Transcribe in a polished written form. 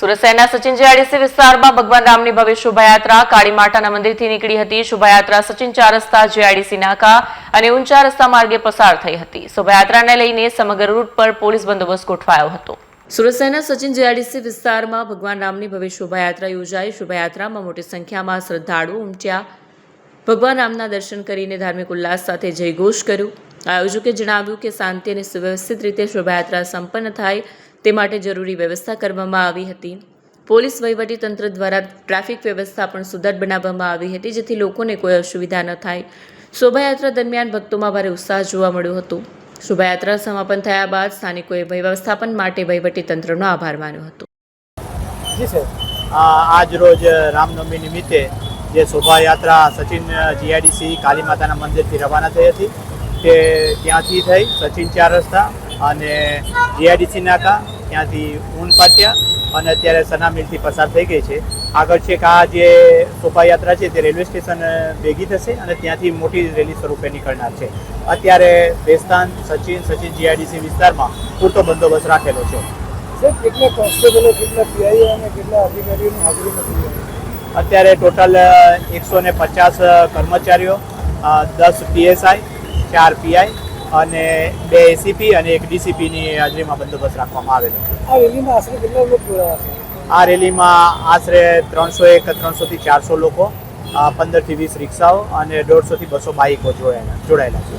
સુરત શહેરના સચિન જીઆઈડીસી વિસ્તારમાં ભગવાન રામની ભવ્ય શોભાયાત્રા કાળી માતાના મંદિરથી નીકળી હતી। શોભાયાત્રા સચિન 4 રસ્તા જીઆઈડીસી નાકા અને ઊંચા રસ્તા માર્ગે પસાર થઈ હતી। શોભાયાત્રાને લઈને સમગ્ર રૂટ પર પોલીસ બંદોબસ્ત ગોઠવાયો હતો। સુરત શહેરના સચિન જીઆઈડીસી વિસ્તારમાં ભગવાન રામની ભવ્ય શોભાયાત્રા યોજાઈ। શોભાયાત્રામાં મોટી સંખ્યામાં શ્રદ્ધાળુઓ ઉમટ્યા। ભગવાન રામના દર્શન કરીને ધાર્મિક ઉલ્લાસ સાથે જયઘોષ કર્યો। આયોજકે જણાવ્યું કે શાંતિ અને સુવ્યવસ્થિત રીતે શોભાયાત્રા સંપન્ન થાય તે માટે જરૂરી વ્યવસ્થા કરવામાં આવી હતી। પોલીસ વહીવટી તંત્ર દ્વારા ટ્રાફિક વ્યવસ્થા પણ સુદૃઢ બનાવવામાં આવી હતી, જેથી લોકોને કોઈ અસુવિધા ન થાય। શોભાયાત્રા દરમિયાન ભક્તોમાં ભારે ઉત્સાહ જોવા મળ્યો હતો। શોભાયાત્રા સમાપન થયા બાદ સ્થાનિકોએ વ્યવસ્થાપન માટે વહીવટી તંત્રનો આભાર માન્યો હતો। જી સર, આજ રોજ રામનવમી નિમિત્તે જે શોભાયાત્રા સચિન જીઆઈડીસી કાલી માતાના મંદિરથી રવાના થઈ હતી તે ત્યાંથી થઈ સચિન 4 રસ્તા અને જીઆઈડીસી નાકા, ત્યાંથી ઊન પાટિયા અને અત્યારે સના મિલથી પસાર થઈ ગઈ છે। આગળ છે કે આ જે શોભાયાત્રા છે તે રેલવે સ્ટેશન ભેગી થશે અને ત્યાંથી મોટી રેલી સ્વરૂપે નીકળનાર છે। અત્યારે બેસ્તાન સચિન જીઆઈડીસી વિસ્તારમાં પૂરતો બંદોબસ્ત રાખેલો છે। કેટલા કોન્સ્ટેબલો, કેટલા પીઆઈ અને કેટલા અધિકારીઓની હાજરી નથી? અત્યારે ટોટલ 150 કર્મચારીઓ, 10 પીએસઆઈ, 4 પીઆઈ અને 2 એસીપી અને 1 ડીસીપીની હાજરીમાં બંદોબસ્ત રાખવામાં આવેલો છે। આ રેલીમાં આશરે કેટલા લોકો જોડાયા છે? આ રેલીમાં આશરે 300 થી 400 લોકો, 15 થી 20 રિક્ષાઓ અને 150 થી 200 બાઇકો જોડાયેલા છે।